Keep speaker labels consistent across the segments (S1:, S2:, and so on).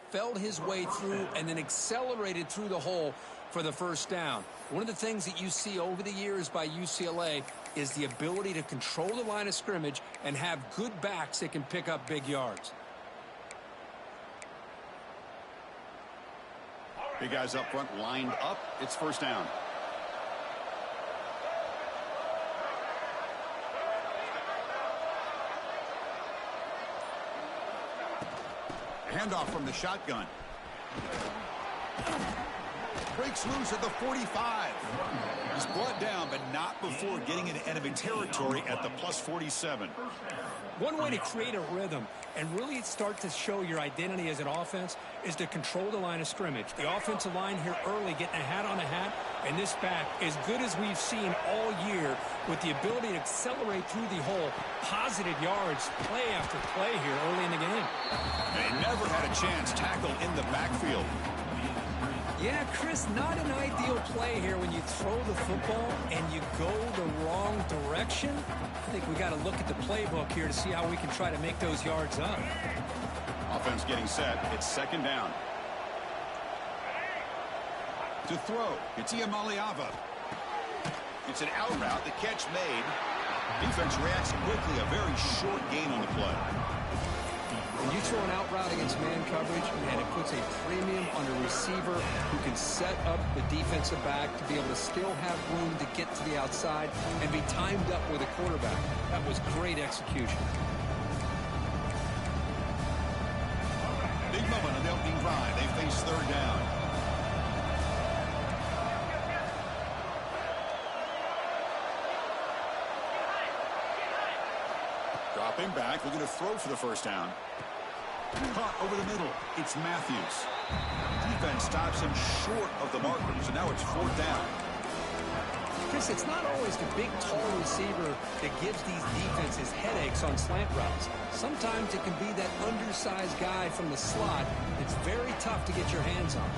S1: felt his way through, and then accelerated through the hole for the first down. One of the things that you see over the years by UCLA is the ability to control the line of scrimmage and have good backs that can pick up big yards.
S2: Big guys up front lined up. It's first down. Handoff from the shotgun. Breaks loose at the 45. He's brought down, but not before getting into enemy territory at the plus 47.
S1: One way to create a rhythm and really start to show your identity as an offense is to control the line of scrimmage. The offensive line here early getting a hat on a hat, and this back, as good as we've seen all year, with the ability to accelerate through the hole, positive yards, play after play here early in the game.
S2: They never had a chance tackled in the backfield.
S1: Yeah, Chris, not an ideal play here when you throw the football and you go the wrong direction. I think we got to look at the playbook here to see how we can try to make those yards up.
S2: Offense getting set. It's second down. To throw, it's Ncaacollegefootball. It's an out route. The catch made. Defense reacts quickly. A very short gain on the play.
S1: When you throw an out route against man coverage, man, it puts a premium on a receiver who can set up the defensive back to be able to still have room to get to the outside and be timed up with a quarterback. That was great execution.
S2: Big moment on the opening drive. They face third down. Dropping back, looking to throw for the first down. Caught over the middle. It's Matthews. Defense stops him short of the markers, and now it's fourth down.
S1: Chris, it's not always the big, tall receiver that gives these defenses headaches on slant routes. Sometimes it can be that undersized guy from the slot that's very tough to get your hands on.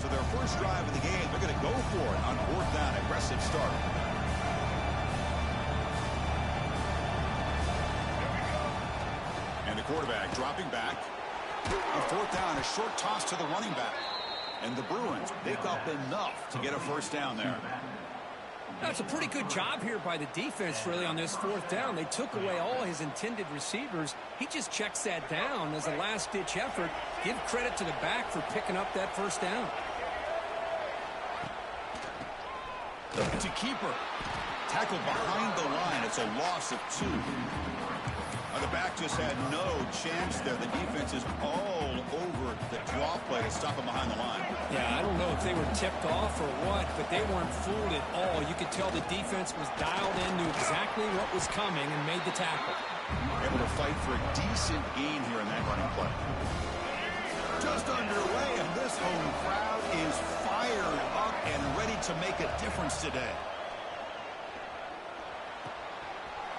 S2: So their first drive of the game, they're going to go for it on fourth down. Aggressive start. Quarterback dropping back. On fourth down, a short toss to the running back. And the Bruins pick up enough to get a first down there.
S1: That's a pretty good job here by the defense, really, on this fourth down. They took away all his intended receivers. He just checks that down as a last-ditch effort. Give credit to the back for picking up that first down.
S2: It's a keeper. Tackled behind the line. It's a loss of 2. The back just had no chance there. The defense is all over the draw play to stop him behind the line.
S1: Yeah, I don't know if they were tipped off or what, but they weren't fooled at all. You could tell the defense was dialed in, knew exactly what was coming, and made the tackle.
S2: Able to fight for a decent gain here in that running play. Just underway, and this home crowd is fired up and ready to make a difference today.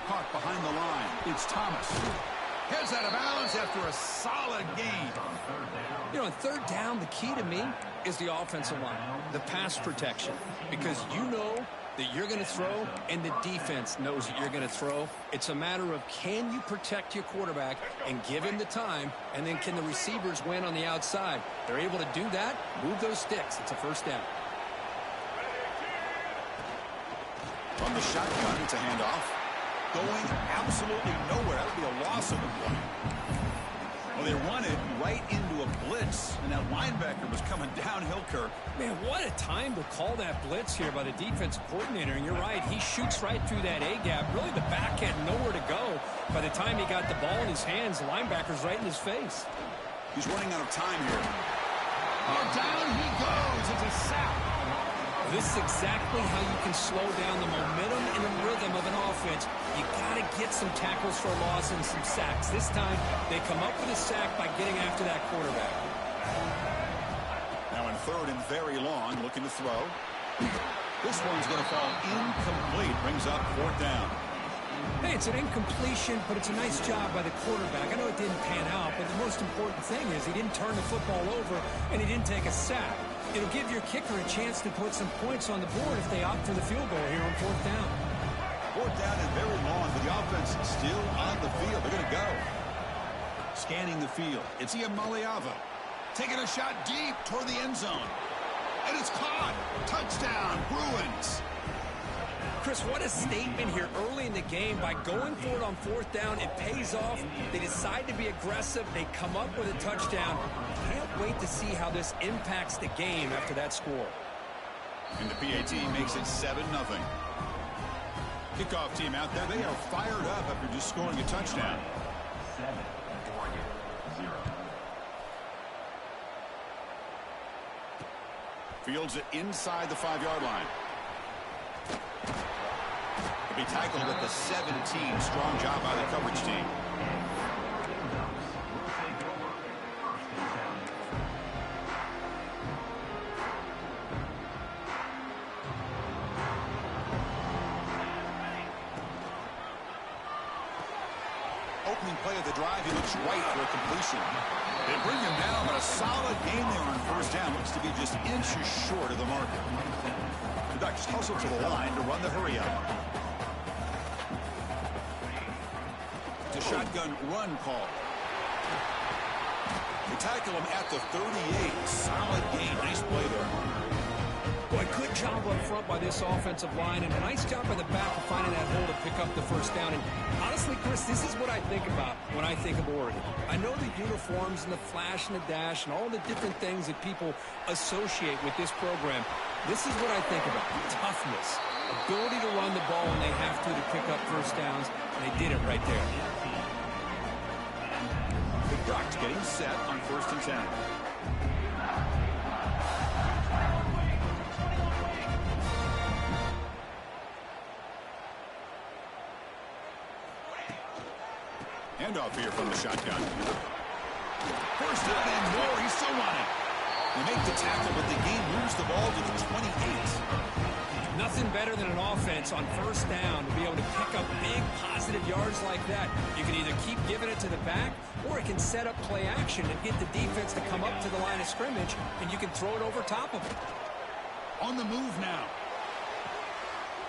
S2: Caught behind the line. It's Thomas. Heads out of bounds after a solid gain.
S1: You know, on third down, the key to me is the offensive line, the pass protection, because you know that you're going to throw and the defense knows that you're going to throw. It's a matter of can you protect your quarterback and give him the time, and then can the receivers win on the outside? They're able to do that, move those sticks. It's a first down.
S2: From the shotgun, it's a handoff. Going absolutely nowhere. That would be a loss of a play. Well, they run it right into a blitz, and that linebacker was coming downhill, Kirk.
S1: Man, what a time to call that blitz here by the defensive coordinator. And you're right, he shoots right through that A-gap. Really, the back had nowhere to go. By the time he got the ball in his hands, the linebacker's right in his face.
S2: He's running out of time here.
S1: Oh, down he goes. It's a sack. This is exactly how you can slow down the momentum and the rhythm of an offense. You got to get some tackles for loss and some sacks. This time, they come up with a sack by getting after that quarterback.
S2: Now in third and very long, looking to throw. This one's going to fall incomplete. Brings up fourth down.
S1: Hey, it's an incompletion, but it's a nice job by the quarterback. I know it didn't pan out, but the most important thing is he didn't turn the football over and he didn't take a sack. It'll give your kicker a chance to put some points on the board if they opt for the field goal here on fourth down.
S2: Fourth down and very long, but the offense still on the field. They're going to go. Scanning the field. It's Ncaacollegefootball. Taking a shot deep toward the end zone. And it's caught. Touchdown, Bruins.
S1: Chris, what a statement here early in the game. By going for it on fourth down, it pays off. They decide to be aggressive. They come up with a touchdown. Can't wait to see how this impacts the game after that score.
S2: And the PAT makes it 7-0. Kickoff team out there. They are fired up after just scoring a touchdown.
S3: 7, 0.
S2: Fields it inside the 5-yard line. He'll be tackled at the 17. Strong job by the coverage team. Opening play of the drive, he looks right for a completion. They bring him down, but a solid game there on first down. Looks to be just inches short of the marker. The Ducks hustle to the line to run the hurry up. The shotgun run call. They tackle him at the 38. Solid gain. Nice play there.
S1: Boy, good job up front by this offensive line, and a nice job by the back of finding that hole to pick up the first down. And honestly, Chris, this is what I think about when I think of Oregon. I know the uniforms and the flash and the dash and all the different things that people associate with this program. This is what I think about. Toughness, ability to run the ball when they have to pick up first downs, and they did it right there.
S2: The Ducks getting set on 1st and 10. Handoff here from the shotgun. First down and more. He's still running. They make the tackle, but the game moves the ball to the 28.
S1: Nothing better than an offense on first down to be able to pick up big positive yards like that. You can either keep giving it to the back, or it can set up play action and get the defense to come up to the line of scrimmage, and you can throw it over top of it.
S2: On the move now.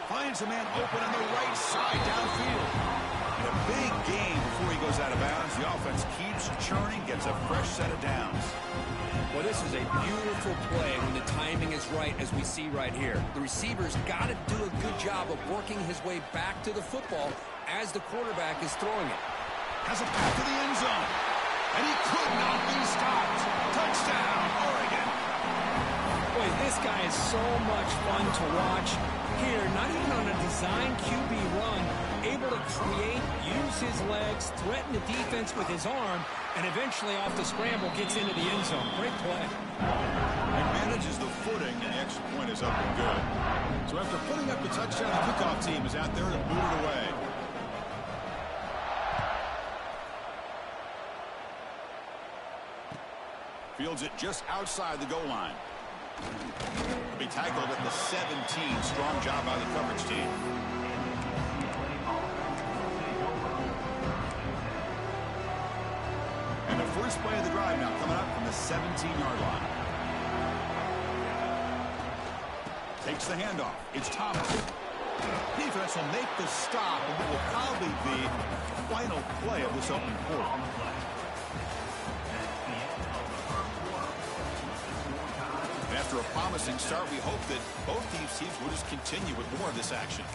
S2: Finds a man open on the right side downfield. And a big game before he goes out of bounds. The offense keeps churning, gets a fresh set of downs.
S1: Well, this is a beautiful play when the timing is right, as we see right here. The receiver's got to do a good job of working his way back to the football as the quarterback is throwing it.
S2: Has a path to the end zone. And he could not be stopped. Touchdown, Oregon.
S1: Boy, this guy is so much fun to watch. Here, not even on a design QB run, able to create, use his legs, threaten the defense with his arm, and eventually off the scramble gets into the end zone. Great play.
S2: He manages the footing, and the extra point is up and good. So after putting up the touchdown, the kickoff team is out there to boot it away. Fields it just outside the goal line. He'll be tackled at the 17. Strong job by the coverage team. And the first play of the drive now coming up from the 17-yard line. Takes the handoff. It's Thomas. Defense will make the stop, and it will probably be the final play of this opening quarter. After a promising start, we hope that both these teams will just continue with more of this action.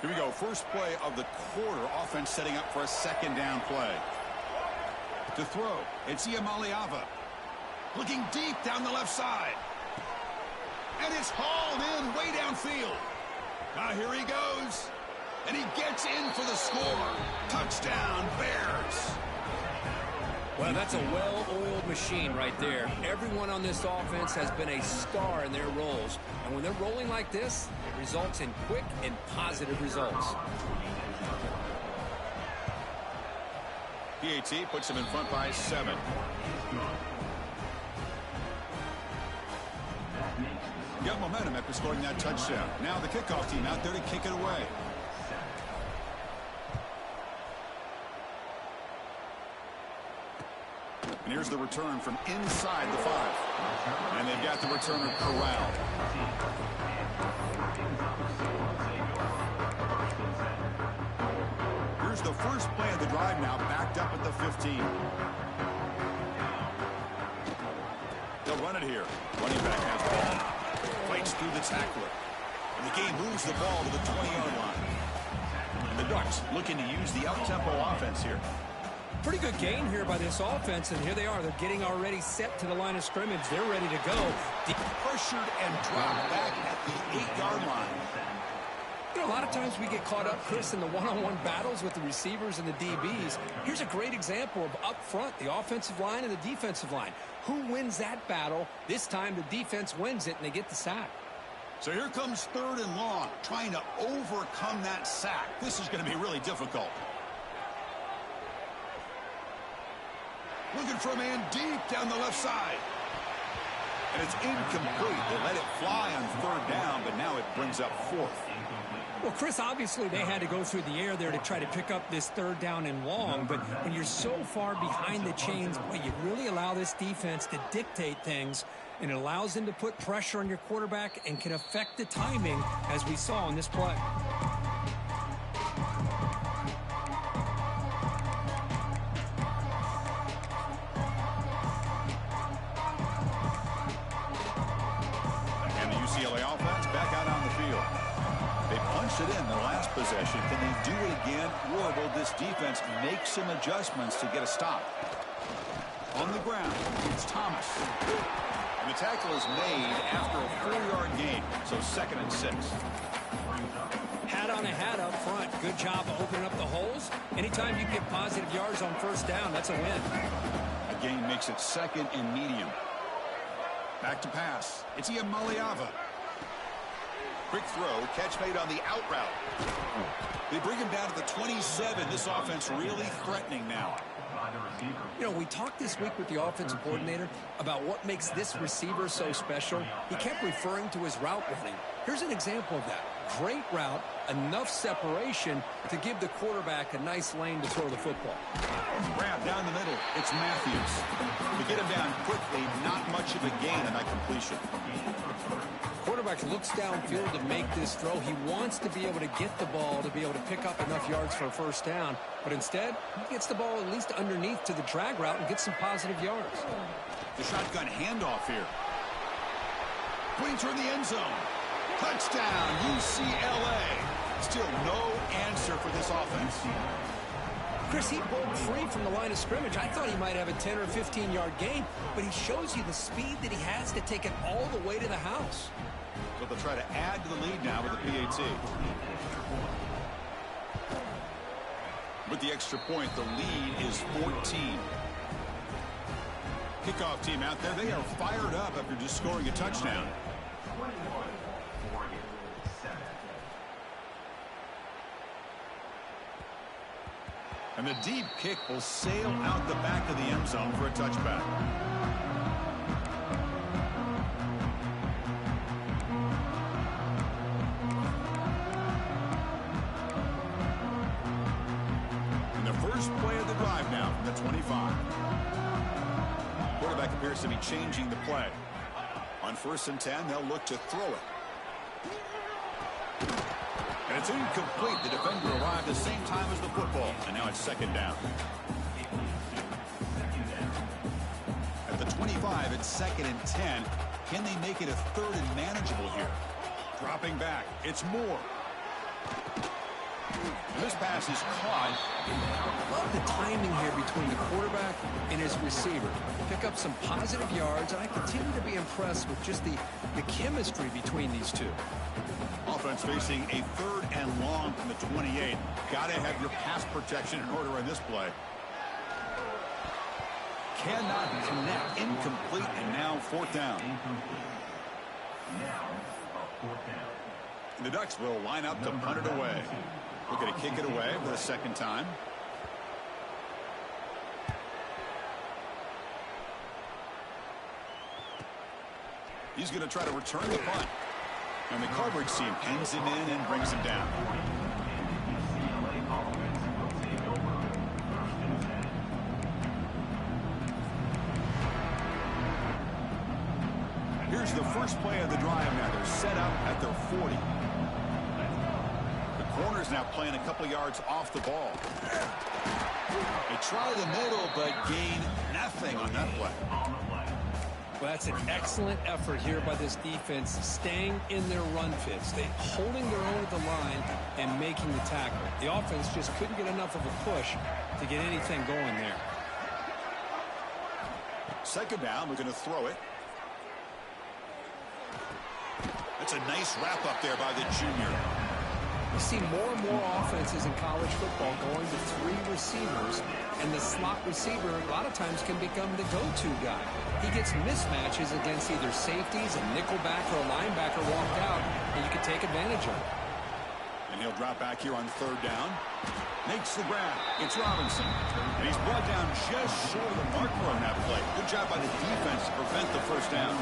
S2: Here we go. First play of the quarter. Offense setting up for a second down play. To throw, it's Ncaacollegefootball. Looking deep down the left side. And it's hauled in way downfield. Now here he goes. And he gets in for the score. Touchdown, Bears.
S1: Well, that's a well-oiled machine right there. Everyone on this offense has been a star in their roles. And when they're rolling like this, it results in quick and positive results.
S2: PAT puts him in front by 7. Got momentum after scoring that touchdown. Now the kickoff team out there to kick it away. And here's the return from inside the 5. And they've got the returner corralled. Here's the first play of the drive now, backed up at the 15. They'll run it here. Running back has the ball. Fights through the tackler. And the game moves the ball to the 20-yard line. And the Ducks looking to use the up-tempo offense here.
S1: Pretty good gain here by this offense, and here they are. They're getting already set to the line of scrimmage. They're ready to go.
S2: Pressured and dropped back at the 8-yard line.
S1: You know, a lot of times we get caught up, Chris, in the one-on-one battles with the receivers and the DBs. Here's a great example of up front, the offensive line and the defensive line. Who wins that battle? This time the defense wins it, and they get the sack.
S2: So here comes 3rd and long, trying to overcome that sack. This is going to be really difficult. Looking for a man deep down the left side. And it's incomplete. They let it fly on 3rd down, but now it brings up 4th.
S1: Well, Chris, obviously they had to go through the air there to try to pick up this 3rd down and long, but when you're so far behind the chains, boy, you really allow this defense to dictate things, and it allows them to put pressure on your quarterback and can affect the timing, as we saw in this play.
S2: And the UCLA offense back out on the field. They punched it in the last possession. Can they do it again, or will this defense make some adjustments to get a stop? On the ground, it's Thomas. And the tackle is made after a 4-yard gain, so 2nd and 6.
S1: Hat on a hat up front. Good job of opening up the holes. Anytime you get positive yards on 1st down, that's a win.
S2: A gain makes it 2nd and medium. Back to pass. It's Ncaacollegefootball. Quick throw, catch made on the out route. They bring him down to the 27. This offense really threatening now.
S1: You know, we talked this week with the offensive coordinator about what makes this receiver so special. He kept referring to his route running. Here's an example of that. Great route, enough separation to give the quarterback a nice lane to throw the football.
S2: Grab down the middle. It's Matthews. To get him down quickly, not much of a gain on that completion.
S1: Quarterback looks downfield to make this throw. He wants to be able to get the ball to be able to pick up enough yards for a 1st down. But instead, he gets the ball at least underneath to the drag route and gets some positive yards.
S2: The shotgun handoff here. Putting toward the end zone. Touchdown, UCLA. Still no answer for this offense.
S1: Chris, he broke free from the line of scrimmage. I thought he might have a 10 or 15-yard gain, but he shows you the speed that he has to take it all the way to the house.
S2: So they'll try to add to the lead now with the PAT. With the extra point, the lead is 14. Kickoff team out there, they are fired up after just scoring a touchdown. And the deep kick will sail out the back of the end zone for a touchback. And the first play of the drive now from the 25. Quarterback appears to be changing the play. On 1st and 10, they'll look to throw it. And it's incomplete. The defender arrived at the same time as the football. And now it's 2nd down. At the 25, it's 2nd and 10. Can they make it a 3rd and manageable here? Dropping back. It's Moore. And this pass is caught.
S1: I love the timing here between the quarterback and his receiver. Pick up some positive yards, and I continue to be impressed with just the chemistry between these two.
S2: Offense facing a 3rd and long from the 28. Got to have your pass protection in order in this play. Cannot connect. Incomplete, and now 4th down. And the Ducks will line up to punt it away. We're going to kick it away for the 2nd time. He's going to try to return the punt. And the coverage team pins him in and brings him down. first play of the drive now. They're set up at their 40. The corner's now playing a couple yards off the ball. They try the middle, but gain nothing on that play.
S1: Well, that's an excellent effort here by this defense, staying in their run fits. They holding their own at the line and making the tackle. The offense just couldn't get enough of a push to get anything going there.
S2: Second down, we're going to throw it. That's a nice wrap up there by the junior.
S1: You see more and more offenses in college football going to 3 receivers, and the slot receiver a lot of times can become the go-to guy. He gets mismatches against either safeties, a nickelback, or a linebacker walked out, and you can take advantage of it.
S2: And he'll drop back here on third down. Makes the grab. It's Robinson. And he's brought down just short of the marker on that play. Good job by the defense to prevent the first down.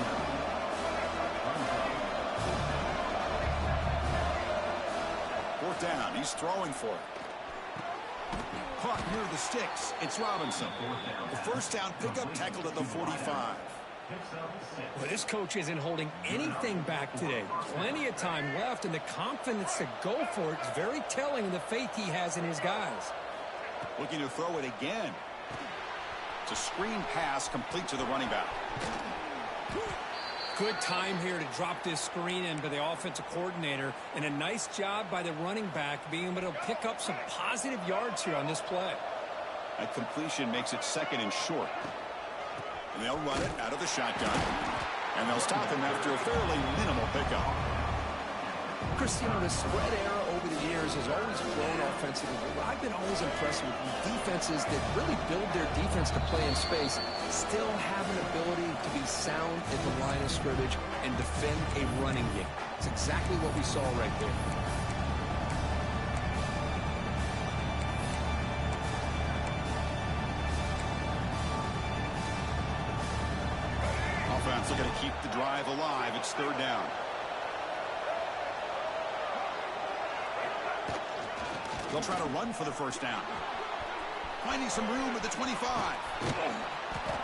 S2: Fourth down. He's throwing for it. Caught near the sticks. It's Robinson. The first down pickup tackled at the 45.
S1: Well, this coach isn't holding anything back today. Plenty of time left, and the confidence to go for it is very telling of the faith he has in his guys.
S2: Looking to throw it again. It's a screen pass complete to the running back.
S1: Good time here to drop this screen in by the offensive coordinator, and a nice job by the running back being able to pick up some positive yards here on this play.
S2: That completion makes it second and short. And they'll run it out of the shotgun. And they'll stop him after a fairly minimal pickup.
S1: Chris, you know, the spread era over the years has always grown offensively. But I've been always impressed with defenses that really build their defense to play in space, still have an ability to be sound at the line of scrimmage and defend a running game. It's exactly what we saw right there.
S2: Offense looking to keep the drive alive. It's third down. They'll try to run for the first down. Finding some room at the 25.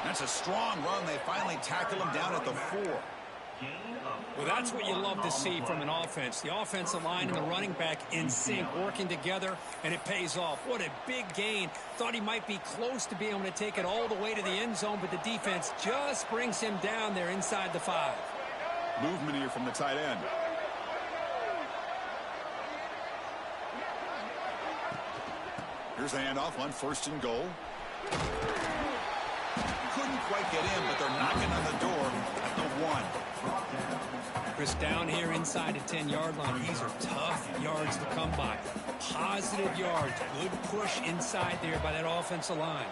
S2: That's a strong run. They finally tackle him down at the 4.
S1: Well, that's what you love to see from an offense. The offensive line and the running back in sync, working together, and it pays off. What a big gain. Thought he might be close to being able to take it all the way to the end zone, but the defense just brings him down there inside the 5.
S2: Movement here from the tight end. Here's the handoff on first and goal. Couldn't quite get in, but they're knocking on the door at the 1.
S1: Chris, down here inside the 10-yard line, these are tough yards to come by. Positive yards, good push inside there by that offensive line.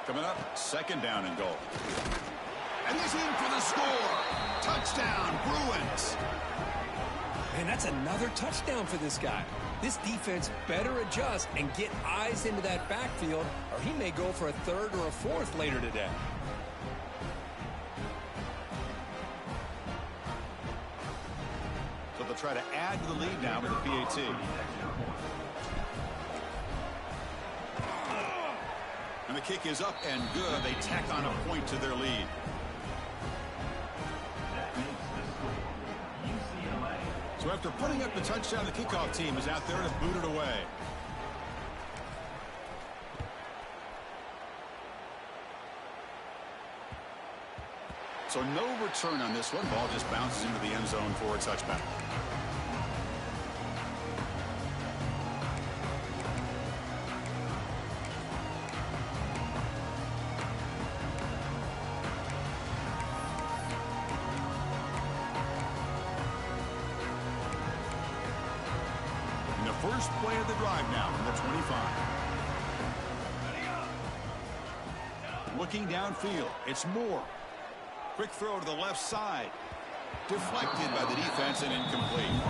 S2: Coming up, second down and goal. And he's in for the score. Touchdown, Bruins.
S1: Man, that's another touchdown for this guy. This defense better adjust and get eyes into that backfield, or he may go for a third or a fourth later today.
S2: So they'll try to add to the lead now with the PAT. And the kick is up and good. They tack on a point to their lead. So after putting up the touchdown, the kickoff team is out there to boot it away. So no return on this one. Ball just bounces into the end zone for a touchback. First play of the drive now from the 25. Looking downfield, it's Moore. Quick throw to the left side. Deflected by the defense and incomplete.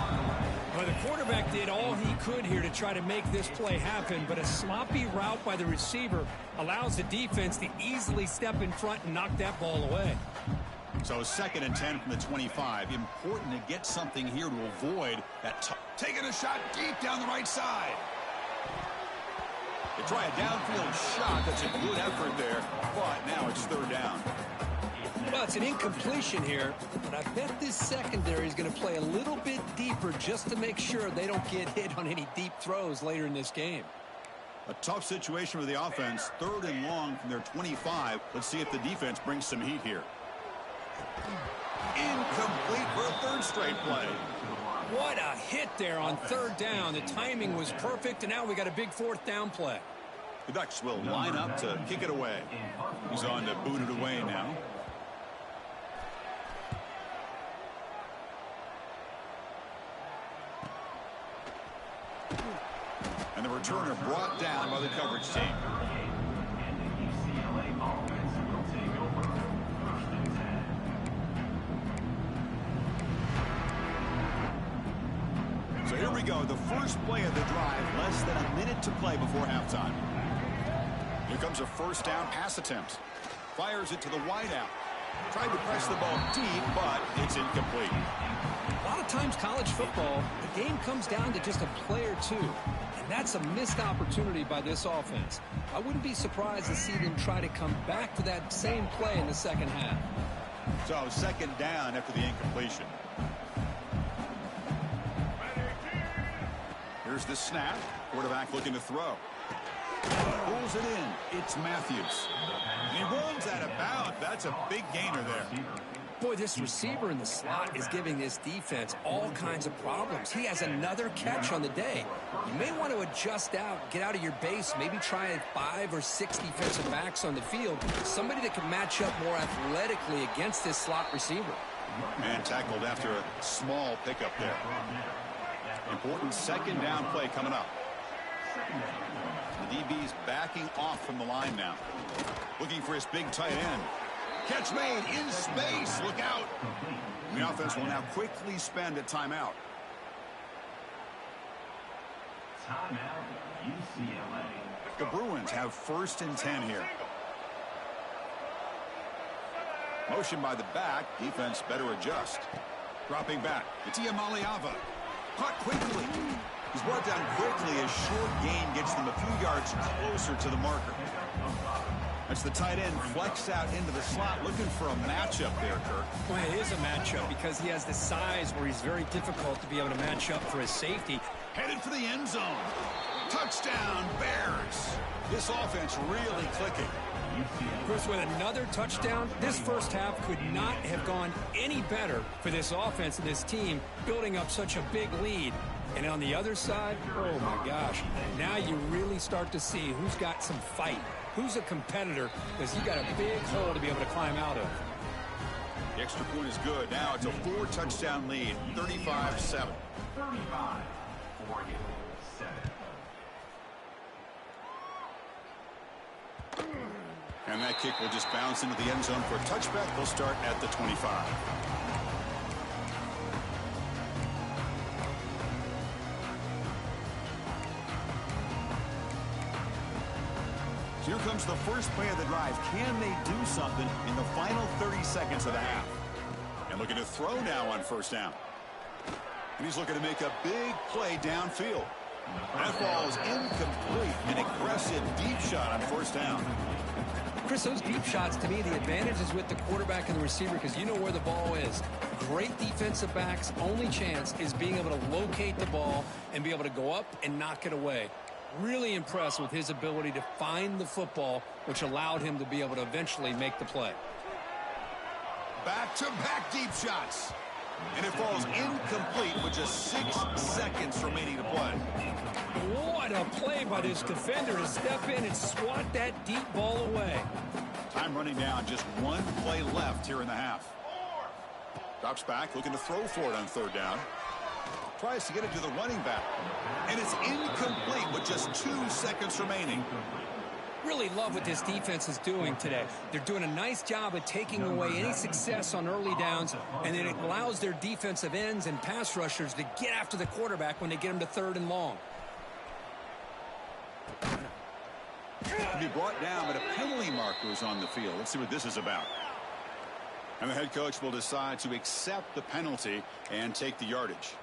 S1: Well, the quarterback did all he could here to try to make this play happen, but a sloppy route by the receiver allows the defense to easily step in front and knock that ball away.
S2: So second and 10 from the 25. Important to get something here to avoid that. Taking a shot deep down the right side. They try a downfield shot. That's a good effort there, but now it's third down.
S1: Well, it's an incompletion here, but I bet this secondary is going to play a little bit deeper just to make sure they don't get hit on any deep throws later in this game.
S2: A tough situation for the offense. 3rd and long from their 25. Let's see if the defense brings some heat here. Incomplete for a 3rd straight play.
S1: What a hit there on 3rd down. The timing was perfect, and now we got a big 4th down play.
S2: The Ducks will line up to kick it away. He's on to boot it away now. And the returner brought down by the coverage team. So here we go, the first play of the drive, less than a minute to play before halftime. Here comes a 1st down pass attempt. Fires it to the wideout. Tried to press the ball deep, but it's incomplete.
S1: A lot of times college football, the game comes down to just a play or two. And that's a missed opportunity by this offense. I wouldn't be surprised to see them try to come back to that same play in the second half.
S2: So 2nd down after the incompletion. Here's the snap. Quarterback looking to throw. Pulls it in. It's Matthews. And he runs out of bounds. That's a big gainer there.
S1: Boy, this receiver in the slot is giving this defense all kinds of problems. He has another catch on the day. You may want to adjust out, get out of your base, maybe try 5 or 6 defensive backs on the field. Somebody that can match up more athletically against this slot receiver.
S2: And tackled after a small pickup there. Important 2nd down play coming up. The DB's backing off from the line now. Looking for his big tight end. Catch made in space. Look out. And the offense will now quickly spend a timeout.
S3: Timeout, UCLA.
S2: The Bruins have 1st and 10 here. Motion by the back. Defense better adjust. Dropping back. It's Ncaacollegefootball. Caught quickly. He's brought down quickly as short gain gets them a few yards closer to the marker. That's the tight end flex out into the slot, looking for a matchup there, Kirk.
S1: Well, it is a matchup because he has the size where he's very difficult to be able to match up for his safety.
S2: Headed for the end zone. Touchdown, Bears. This offense really clicking.
S1: Chris, with another touchdown, this first half could not have gone any better for this offense and this team, building up such a big lead. And on the other side, oh my gosh, now you really start to see who's got some fight, who's a competitor, because you got a big hole to be able to climb out of.
S2: The extra point is good. Now it's a 4-touchdown lead, 35-7.
S3: 35-47.
S2: And that kick will just bounce into the end zone for a touchback. They'll start at the 25. Here comes the first play of the drive. Can they do something in the final 30 seconds of the half? And looking to throw now on 1st down. And he's looking to make a big play downfield. That falls incomplete. An aggressive deep shot on 1st down.
S1: Chris, those deep shots, to me, the advantage is with the quarterback and the receiver because you know where the ball is. Great defensive backs' only chance is being able to locate the ball and be able to go up and knock it away. Really impressed with his ability to find the football, which allowed him to be able to eventually make the play.
S2: Back-to-back deep shots. And it falls incomplete with just 6 seconds remaining to play.
S1: What a play by this defender to step in and swat that deep ball away.
S2: Time running down, just 1 play left here in the half. Drops back, looking to throw for it on 3rd down. Tries to get it to the running back. And it's incomplete with just 2 seconds remaining.
S1: Really love what this defense is doing today. They're doing a nice job of taking away any success on early downs, and then it allows their defensive ends and pass rushers to get after the quarterback when they get him to 3rd and long.
S2: To be brought down, but a penalty marker is on the field. Let's see what this is about. And the head coach will decide to accept the penalty and take the yardage.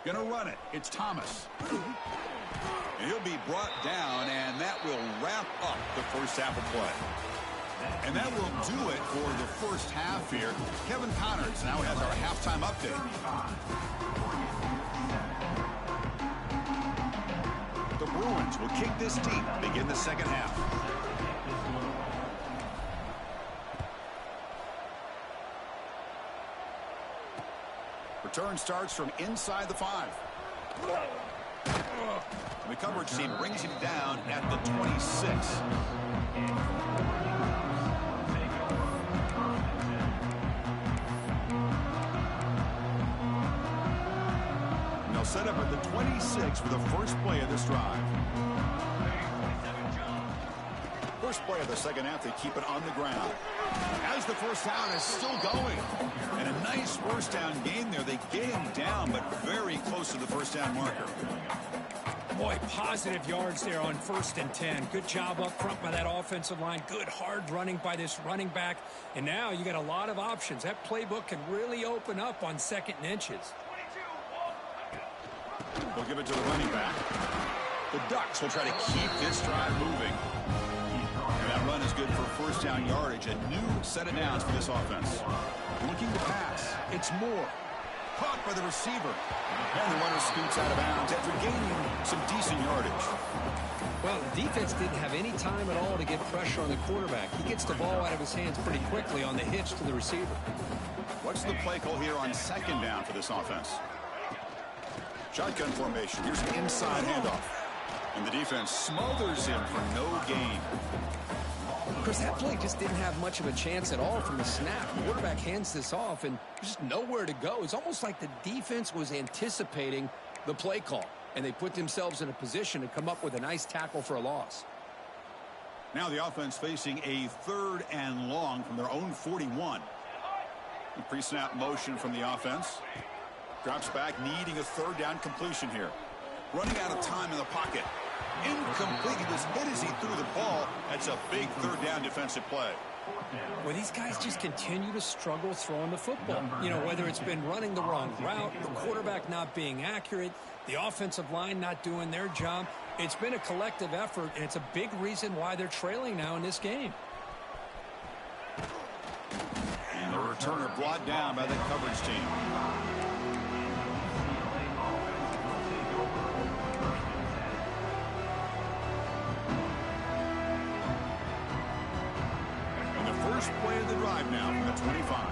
S2: Gonna run it. It's Thomas. And he'll be brought down, and that will wrap up the first half of play. And that will do it for the first half here. Kevin Connors now has our halftime update. The Bruins will kick this deep, begin the second half. Return starts from inside the 5. The coverage team brings him down at the 26. And they'll set up at the 26 for the first play of this drive. First play of the second half, they keep it on the ground. As the first down is still going. And a nice first down game there. They get him down, but very close to the first down marker.
S1: Boy, positive yards there on 1st and 10. Good job up front by that offensive line. Good hard running by this running back. And now you got a lot of options. That playbook can really open up on 2nd and inches.
S2: They'll give it to the running back. The Ducks will try to keep this drive moving. And that run is good for first down yardage. A new set of downs for this offense. Looking to pass. It's Moore. Caught by the receiver. And the runner scoots out of bounds after gaining some decent yardage.
S1: Well, the defense didn't have any time at all to get pressure on the quarterback. He gets the ball out of his hands pretty quickly on the hitch to the receiver.
S2: What's the play call here on 2nd down for this offense? Shotgun formation. Here's an inside handoff. And the defense smothers him for no gain.
S1: Of course, that play just didn't have much of a chance at all from the snap. The quarterback hands this off, and there's just nowhere to go. It's almost like the defense was anticipating the play call, and they put themselves in a position to come up with a nice tackle for a loss.
S2: Now the offense facing a 3rd and long from their own 41. The pre-snap motion from the offense. Drops back, needing a 3rd down completion here. Running out of time in the pocket. Incomplete. He was hit as he threw the ball. That's a big 3rd down defensive play.
S1: Well, these guys just continue to struggle throwing the football. You know, whether it's been running the wrong route, the quarterback not being accurate, the offensive line not doing their job. It's been a collective effort, and it's a big reason why they're trailing now in this game.
S2: And the returner brought down by the coverage team. First play of the drive now from the 25.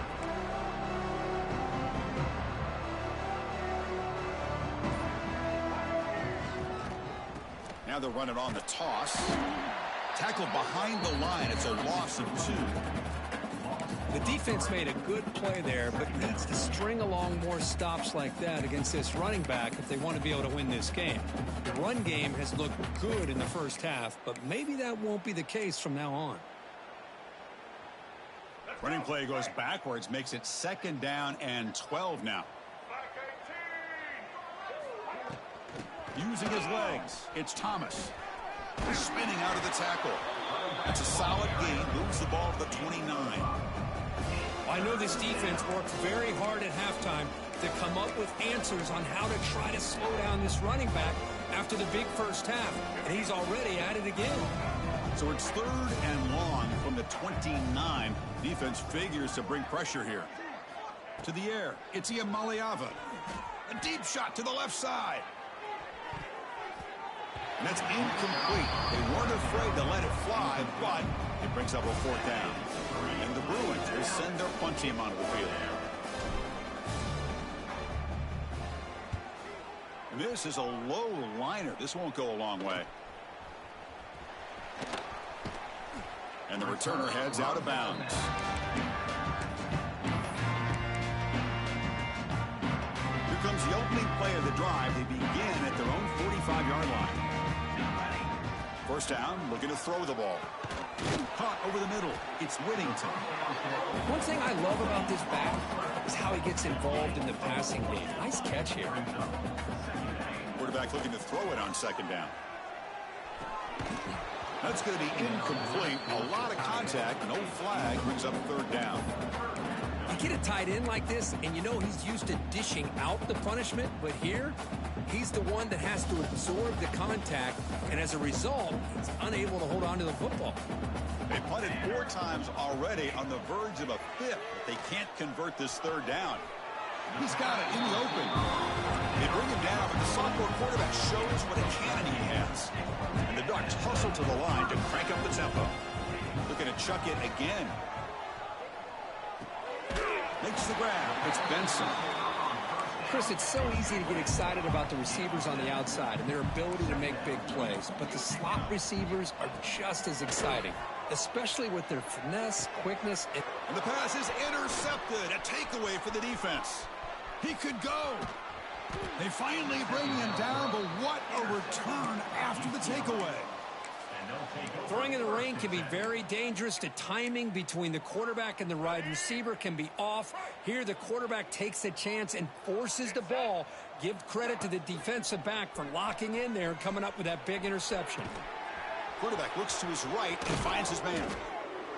S2: Now they'll run it on the toss. Tackled behind the line. It's a loss of 2.
S1: The defense made a good play there, but needs to string along more stops like that against this running back if they want to be able to win this game. The run game has looked good in the first half, but maybe that won't be the case from now on.
S2: Running play goes backwards, makes it 2nd down and 12 now. Using his legs, it's Thomas. He's spinning out of the tackle. That's a solid gain, moves the ball to the 29.
S1: I know this defense worked very hard at halftime to come up with answers on how to try to slow down this running back after the big first half, and he's already at it again.
S2: So it's 3rd and long from the 29. Defense figures to bring pressure here. To the air, it's Ncaacollegefootball. A deep shot to the left side. And that's incomplete. They weren't afraid to let it fly, but it brings up a 4th down. And the Bruins will send their punt team onto the field. And this is a low liner. This won't go a long way. And the returner heads out of bounds. Here comes the opening play of the drive. They begin at their own 45-yard line. First down, looking to throw the ball. Caught over the middle. It's Whittington.
S1: One thing I love about this back is how he gets involved in the passing game. Nice catch here.
S2: Quarterback looking to throw it on 2nd down. That's going to be incomplete. A lot of contact. No flag. Brings up 3rd down.
S1: You get a tight end like this, and you know he's used to dishing out the punishment, but here, he's the one that has to absorb the contact, and as a result, he's unable to hold on to the football.
S2: They punted 4 times already, on the verge of a 5th. They can't convert this 3rd down. He's got it in the open. They bring him down, but the sophomore quarterback shows what a cannon he has. And the Ducks hustle to the line to crank up the tempo. Looking to chuck it again. Makes the grab. It's Benson.
S1: Chris, it's so easy to get excited about the receivers on the outside and their ability to make big plays, but the slot receivers are just as exciting, especially with their finesse, quickness,
S2: and the pass is intercepted. A takeaway for the defense. He could go. They finally bring him down, but what a return after the takeaway.
S1: Throwing in the rain can be very dangerous. The timing between the quarterback and the wide receiver can be off. Here, the quarterback takes a chance and forces the ball. Give credit to the defensive back for locking in there and coming up with that big interception.
S2: Quarterback looks to his right and finds his man.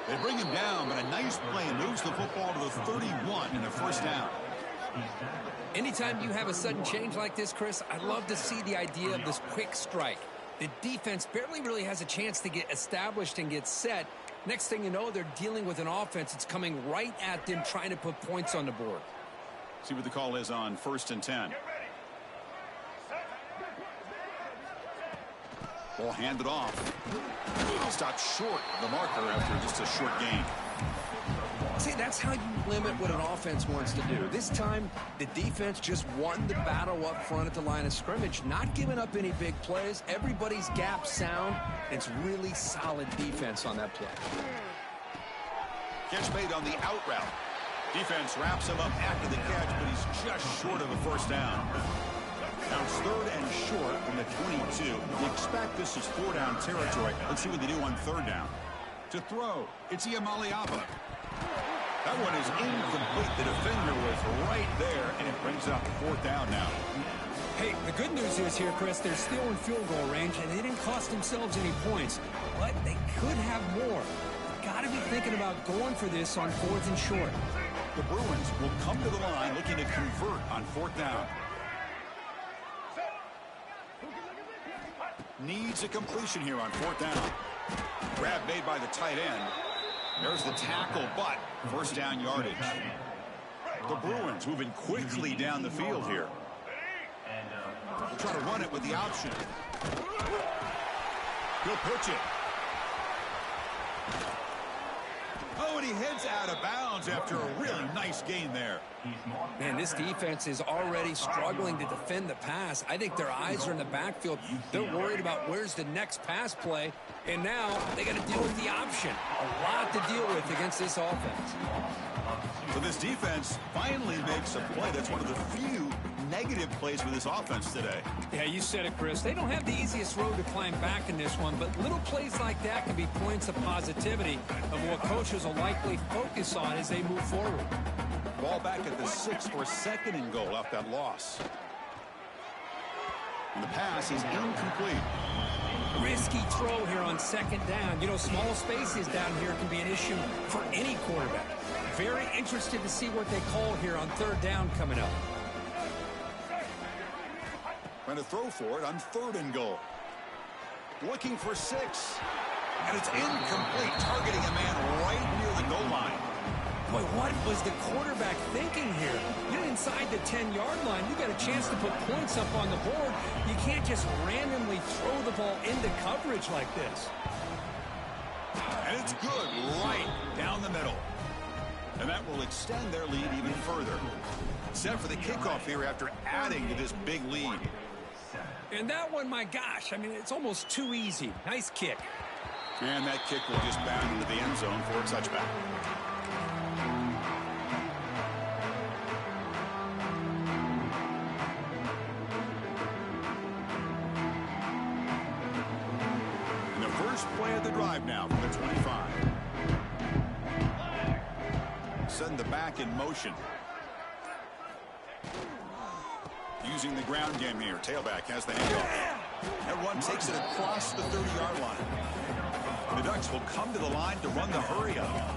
S2: They bring him down, but a nice play moves the football to the 31 in a 1st down.
S1: Anytime you have a sudden change like this, Chris, I love to see the idea of this quick strike. The defense barely really has a chance to get established and get set. Next thing you know, they're dealing with an offense that's coming right at them, trying to put points on the board.
S2: See what the call is on 1st and 10. Ball handed off. Stopped short of the marker after just a short gain.
S1: See, that's how you limit what an offense wants to do. This time, the defense just won the battle up front at the line of scrimmage, not giving up any big plays. Everybody's gap sound. It's really solid defense on that play.
S2: Catch made on the out route. Defense wraps him up after the catch, but he's just short of a 1st down. Now it's 3rd and short from the 22. You expect this is 4-down territory. Let's see what they do on 3rd down. To throw, it's Ncaacollegefootball. That one is incomplete. The defender was right there, and it brings up 4th down now.
S1: Hey, the good news is here, Chris, they're still in field goal range, and they didn't cost themselves any points, but they could have more. Got to be thinking about going for this on 4th and short.
S2: The Bruins will come to the line looking to convert on 4th down. Needs a completion here on 4th down. Grab made by the tight end. There's the tackle, but 1st down yardage. The Bruins moving quickly down the field here. They'll try to run it with the option. He'll pitch it. Oh, and he heads out of bounds after a really nice gain there.
S1: Man, this defense is already struggling to defend the pass. I think their eyes are in the backfield. They're worried about where's the next pass play, and now they got to deal with the option. A lot to deal with against this offense.
S2: So this defense finally makes a play. That's one of the few negative plays for this offense today.
S1: Yeah, you said it, Chris. They don't have the easiest road to climb back in this one, but little plays like that can be points of positivity of what coaches will likely focus on as they move forward.
S2: Ball back at the 6th for 2nd and goal off that loss. And the pass is incomplete.
S1: Risky throw here on 2nd down. You know, small spaces down here can be an issue for any quarterback. Very interested to see what they call here on 3rd down coming up.
S2: Trying to throw for it on 3rd and goal. Looking for 6. And it's incomplete, targeting a man right near the goal line.
S1: Boy, what was the quarterback thinking here? You're inside the 10-yard line. You got a chance to put points up on the board. You can't just randomly throw the ball into coverage like this.
S2: And it's good right down the middle. And that will extend their lead even further. Set for the kickoff here after adding to this big lead.
S1: And that one, my gosh, I mean, it's almost too easy. Nice kick.
S2: And that kick will just bound into the end zone for a touchback. And the first play of the drive now from the 25. Send the back in motion. Using the ground game here. Tailback has the handoff. That one takes it across the 30-yard line. The Ducks will come to the line to run the hurry up.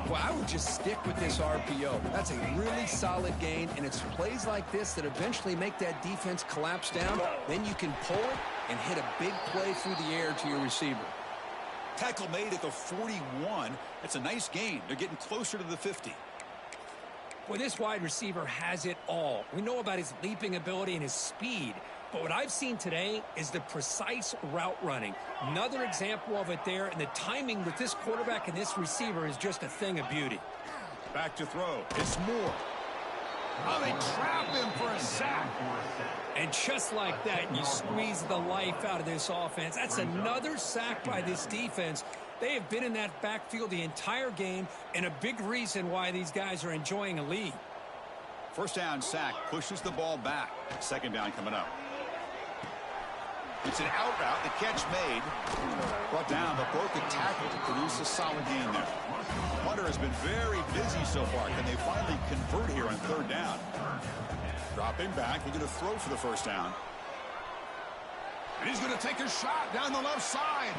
S1: Well, I would just stick with this RPO. That's a really solid gain, and it's plays like this that eventually make that defense collapse down. Then you can pull it and hit a big play through the air to your receiver.
S2: Tackle made at the 41. That's a nice gain. They're getting closer to the 50.
S4: Well, this wide receiver has it all. We know about his leaping ability and his speed. But what I've seen today is the precise route running. Another example of it there, and the timing with this quarterback and this receiver is just a thing of beauty.
S2: Back to throw. It's Moore. Oh, they trap him for a sack.
S4: And just like that, you squeeze the life out of this offense. That's another sack by this defense. They have been in that backfield the entire game, and a big reason why these guys are enjoying a lead.
S2: First down sack pushes the ball back. Second down coming up. It's an out route. The catch made. Brought down, but broke a tackle to produce a solid gain there. Hunter has been very busy so far. Can they finally convert here on third down? Dropping back. We're going to throw for the first down. And he's going to take a shot down the left side.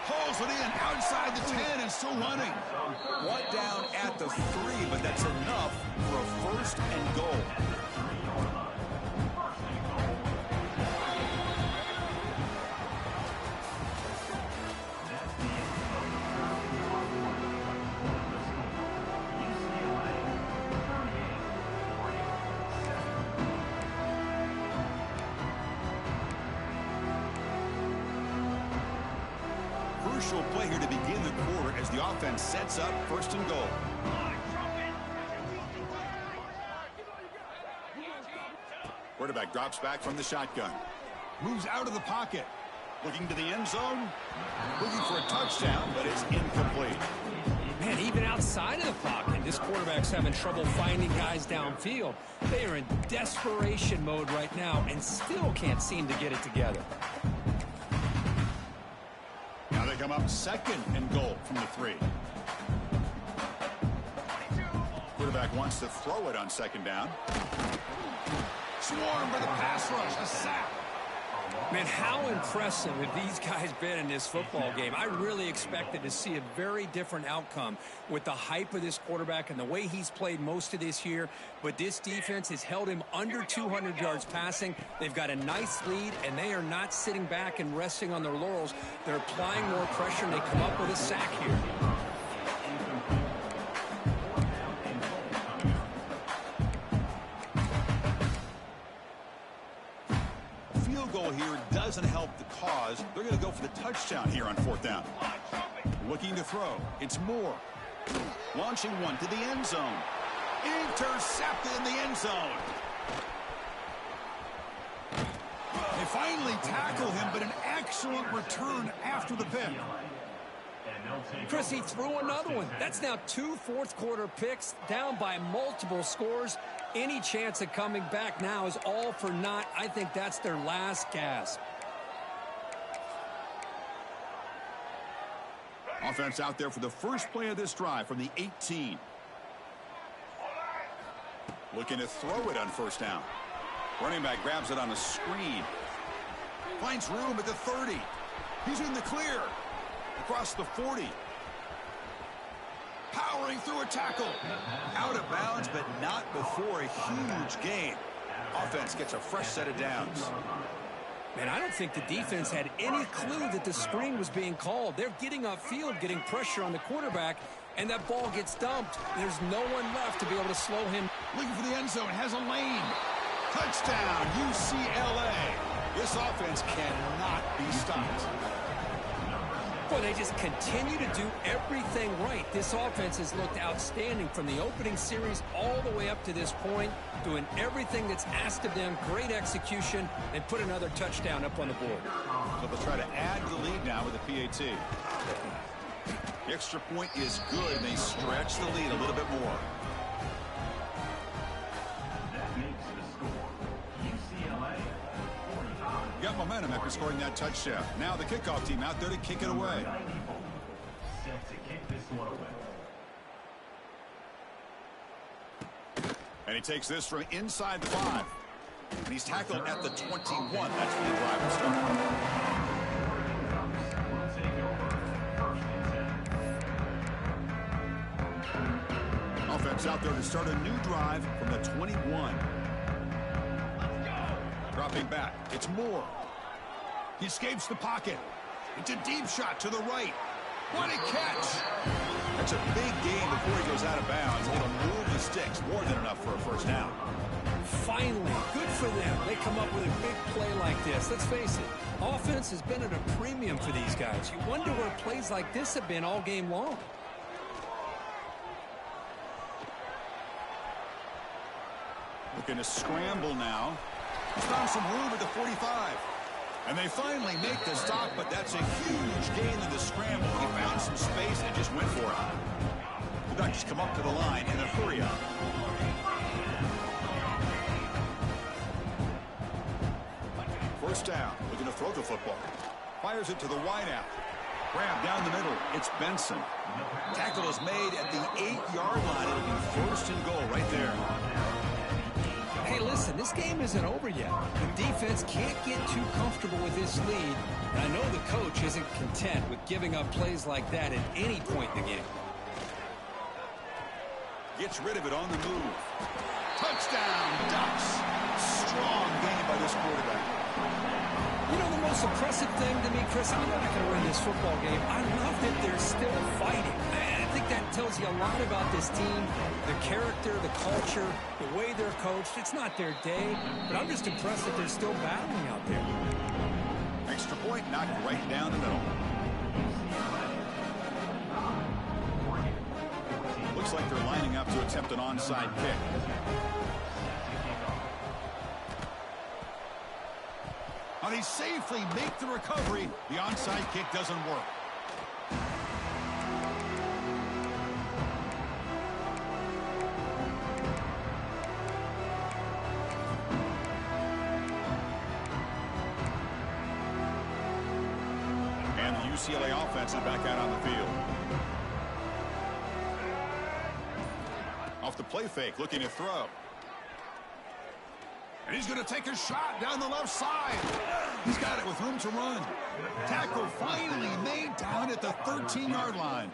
S2: Pulls it in outside the 10 and still running. One down at the 3, but that's enough for a first and goal. Crucial play here to begin the quarter as the offense sets up first and goal. Quarterback drops back from the shotgun. Moves out of the pocket. Looking to the end zone. Looking for a touchdown, but it's incomplete.
S4: Man, even outside of the pocket, this quarterback's having trouble finding guys downfield. They are in desperation mode right now and still can't seem to get it together.
S2: Now they come up second and goal from the 3. Quarterback wants to throw it on second down. Swarmed by the pass rush. A sack.
S4: Man, how impressive have these guys been in this football game? I really expected to see a very different outcome with the hype of this quarterback and the way he's played most of this year. But this defense has held him under 200 yards passing. They've got a nice lead, and they are not sitting back and resting on their laurels. They're applying more pressure, and they come up with a sack here.
S2: Goal here doesn't help the cause. They're going to go for the touchdown here on fourth down. Looking to throw. It's Moore. Launching one to the end zone. Intercepted in the end zone. They finally tackle him, but an excellent return after the pick.
S4: Chris, he threw another one. That's now 2 fourth-quarter picks, down by multiple scores. Any chance of coming back now is all for naught. I think that's their last gasp.
S2: Offense out there for the first play of this drive from the 18. Looking to throw it on first down. Running back grabs it on a screen. Finds room at the 30. He's in the clear. Across the 40. Powering through a tackle. Out of bounds, but not before a huge gain. Offense gets a fresh set of downs.
S4: Man, I don't think the defense had any clue that the screen was being called. They're getting upfield, getting pressure on the quarterback, and that ball gets dumped. There's no one left to be able to slow him.
S2: Looking for the end zone. Has a lane. Touchdown, UCLA. This offense cannot be stopped.
S4: Boy, they just continue to do everything right. This offense has looked outstanding from the opening series all the way up to this point, doing everything that's asked of them. Great execution, and put another touchdown up on the board.
S2: So they'll try to add the lead now with a PAT. The extra point is good, and they stretch the lead a little bit more.
S3: That makes the score UCLA 45.
S2: Got momentum after scoring that touchdown. Now the kickoff team out there to kick it away.
S3: Set to kick this one away.
S2: And he takes this from inside the 5. And he's tackled at the 21. That's where the drive will start.
S3: Will take over first and 10.
S2: Offense out there to start a new drive from the 21. Dropping back. It's Moore. He escapes the pocket. It's a deep shot to the right. What a catch. That's a big gain before he goes out of bounds. It'll move the sticks. More than enough for a first down.
S4: Finally, good for them. They come up with a big play like this. Let's face it, offense has been at a premium for these guys. You wonder where plays like this have been all game long.
S2: Looking to scramble now. He's found some room at the 45. And they finally make the stop, but that's a huge gain in the scramble. He found some space and just went for it. The Ducks come up to the line in a hurry up. First down, looking to throw the football. Fires it to the wideout. Grab down the middle. It's Benson. Tackle is made at the 8-yard line. It'll be first and goal right there.
S4: Hey, listen, this game isn't over yet. The defense can't get too comfortable with this lead. And I know the coach isn't content with giving up plays like that at any point in the game.
S2: Gets rid of it on the move. Touchdown, Ducks. Strong game by this quarterback.
S4: You know, the most impressive thing to me, Chris, I'm not going to win this football game. I love that they're still fighting. I think that tells you a lot about this team, the character, the culture, the way they're coached. It's not their day, but I'm just impressed that they're still battling out there.
S2: Extra point knocked right down the middle. Looks like they're lining up to attempt an onside kick. How they safely make the recovery. The onside kick doesn't work. And the UCLA offense is back out on the field. Off the play fake, looking to throw. And he's going to take a shot down the left side. He's got it with room to run. Tackle finally made down at the 13-yard line.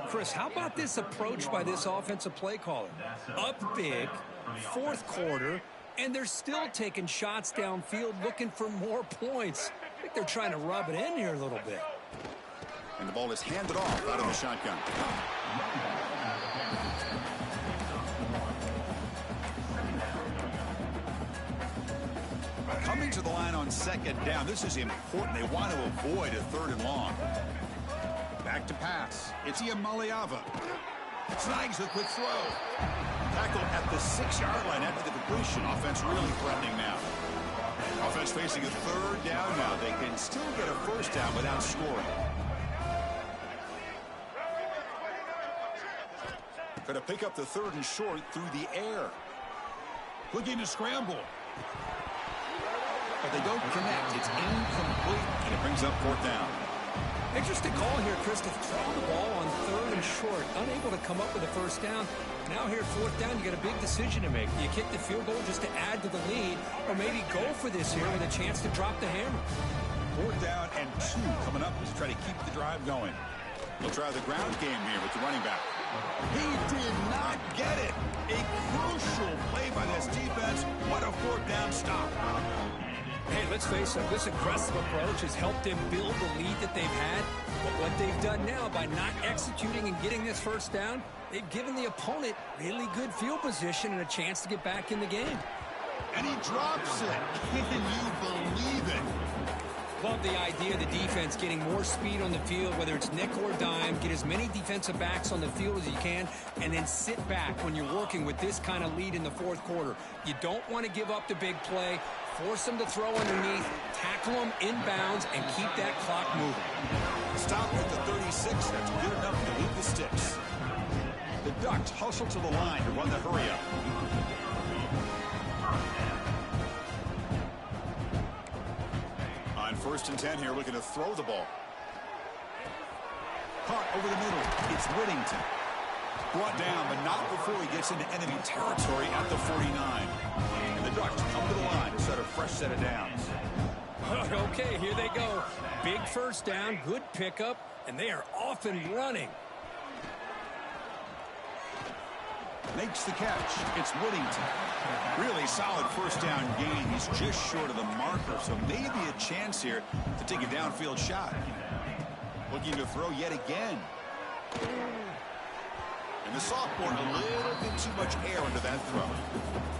S4: Chris, how about this approach by this offensive play caller? Up big, fourth quarter, and they're still taking shots downfield looking for more points. I think they're trying to rub it in here a little bit.
S2: And the ball is handed off out of the shotgun. Coming to the line on second down. This is important. They want to avoid a third and long. Back to pass. It's Ncaacollegefootball. Snags the quick throw. Tackle at the 6-yard line after the completion. Offense really threatening now. Offense facing a third down now. They can still get a first down without scoring. Going to pick up the third and short through the air. Looking to scramble. But they don't connect. It's incomplete, and it brings up fourth down.
S4: Interesting call here, Chris, to throw the ball on third and short. Unable to come up with a first down. Now here, fourth down, you got a big decision to make. Do you kick the field goal just to add to the lead, or maybe go for this here with a chance to drop the hammer?
S2: Fourth down and 2 coming up to try to keep the drive going. They'll try the ground game here with the running back. He did not get it. A crucial play by this defense. What a fourth down stop.
S4: Hey, let's face it, this aggressive approach has helped them build the lead that they've had. But what they've done now by not executing and getting this first down, they've given the opponent really good field position and a chance to get back in the game.
S2: And he drops it. Can you believe it?
S4: Love the idea of the defense getting more speed on the field, whether it's nickel or dime, get as many defensive backs on the field as you can, and then sit back when you're working with this kind of lead in the fourth quarter. You don't want to give up the big play, force them to throw underneath, tackle them inbounds, and keep that clock moving.
S2: Stop at the 36. That's good enough to move the sticks. The Ducks hustle to the line to run the hurry up. On 1st and 10 here, looking to throw the ball. Caught over the middle. It's Whittington. Brought down, but not before he gets into enemy territory at the 49. And the Ducks come to the line to start a fresh set of downs.
S4: Okay, here they go. Big first down, good pickup, and they are off and running.
S2: Makes the catch. It's Whittington. Really solid first down gain. He's just short of the marker, so maybe a chance here to take a downfield shot. Looking to throw yet again. And the sophomore, a little bit too much air under that throw.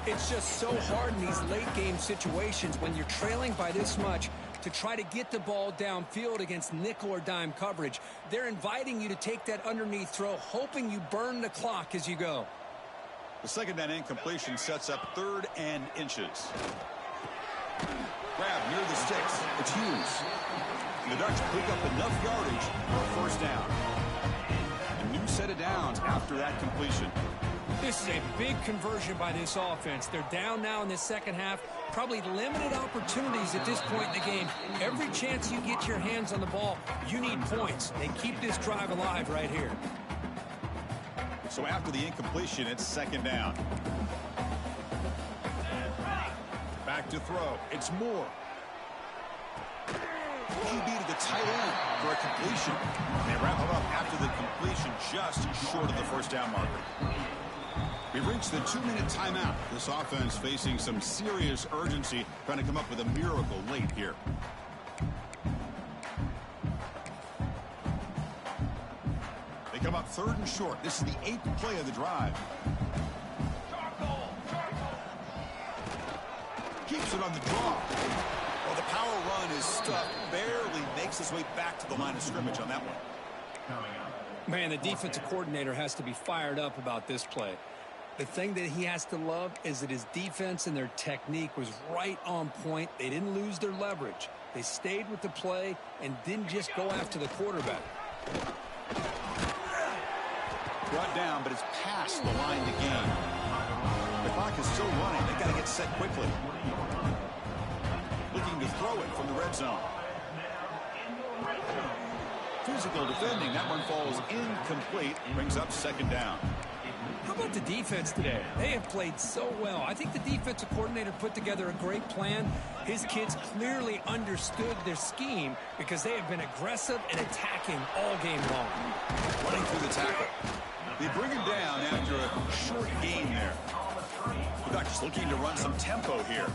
S4: It's just so hard in these late game situations when you're trailing by this much to try to get the ball downfield against nickel or dime coverage. They're inviting you to take that underneath throw, hoping you burn the clock as you go.
S2: The second down incompletion sets up 3rd and inches. Grab near the sticks. It's Hughes. The Ducks pick up enough yardage for a first down. A new set of downs after that completion.
S4: This is a big conversion by this offense. They're down now in the second half. Probably limited opportunities at this point in the game. Every chance you get your hands on the ball, you need points. They keep this drive alive right here.
S2: So after the incompletion, it's second down. Back to throw. It's Moore. QB to the tight end for a completion. They wrap it up after the completion, just short of the first down marker. We've reached the 2-minute timeout. This offense facing some serious urgency, trying to come up with a miracle late here. They come up 3rd and short. This is the 8th play of the drive. Keeps it on the draw. Well, the power run is stuffed. Barely makes his way back to the line of scrimmage on that one.
S4: Man, the defensive coordinator has to be fired up about this play. The thing that he has to love is that his defense and their technique was right on point. They didn't lose their leverage. They stayed with the play and didn't just go after the quarterback.
S2: Brought down, but it's past the line to gain. The clock is still running. They got to get set quickly. Looking to throw it from the red zone. Physical defending. That one falls incomplete. Brings up second down.
S4: How about the defense today? They have played so well. I think the defensive coordinator put together a great plan. His kids clearly understood their scheme because they have been aggressive and attacking all game long.
S2: Running through the tackle. They bring him down after a short gain there. The Ducks looking to run some tempo here.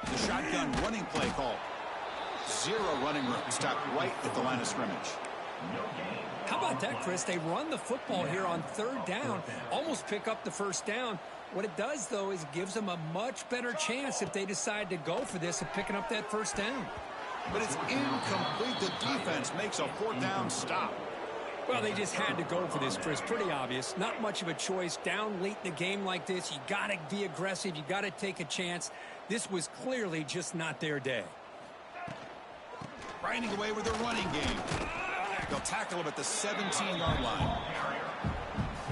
S2: The shotgun running play call. 0 running room. Stopped right at the line of scrimmage.
S4: How about that, Chris? They run the football here on 3rd down, almost pick up the first down. What it does, though, is it gives them a much better chance if they decide to go for this of picking up that first down.
S2: But it's incomplete. The defense makes a 4th down stop.
S4: Well, they just had to go for this, Chris. Pretty obvious. Not much of a choice. Down late in the game like this, you got to be aggressive. You got to take a chance. This was clearly just not their day.
S2: Grinding away with their running game. They'll tackle him at the 17-yard line.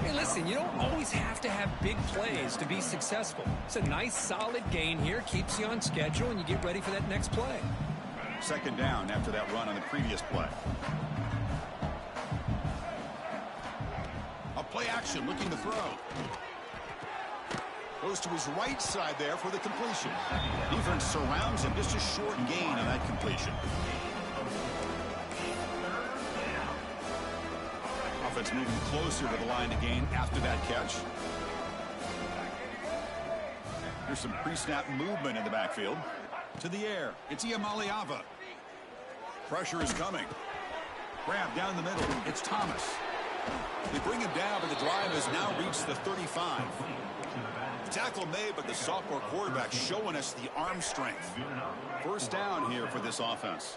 S4: Hey, listen, you don't always have to have big plays to be successful. It's a nice, solid gain here. Keeps you on schedule, and you get ready for that next play.
S2: Second down after that run on the previous play. A play action looking to throw. Goes to his right side there for the completion. Defense surrounds him. Just a short gain on that completion. Offense moving closer to the line to gain after that catch. There's some pre-snap movement in the backfield. To the air. It's Ncaacollegefootball. Pressure is coming. Grab down the middle. It's Thomas. They bring him down, but the drive has now reached the 35. The tackle made, but the sophomore quarterback showing us the arm strength. First down here for this offense.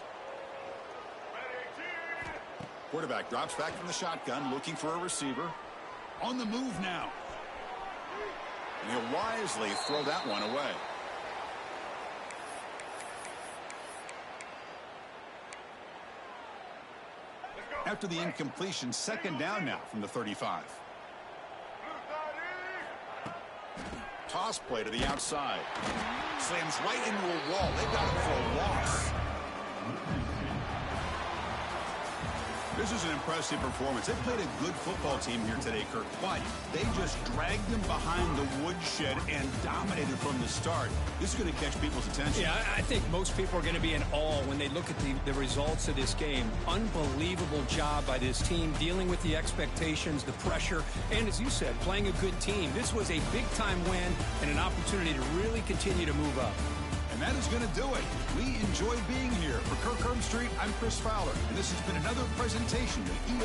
S2: Quarterback drops back from the shotgun, looking for a receiver. On the move now. And he'll wisely throw that one away. After the incompletion, second down now from the 35. Toss play to the outside. Slams right into a wall. They've got him for a loss. This is an impressive performance. They played a good football team here today, Kirk, but they just dragged them behind the woodshed and dominated from the start. This is going to catch people's attention.
S4: Yeah, I think most people are going to be in awe when they look at the results of this game. Unbelievable job by this team, dealing with the expectations, the pressure, and as you said, playing a good team. This was a big-time win and an opportunity to really continue to move up.
S2: And that is going to do it. We enjoy being here. For Kirk Herbstreit, I'm Chris Fowler, and this has been another presentation of EA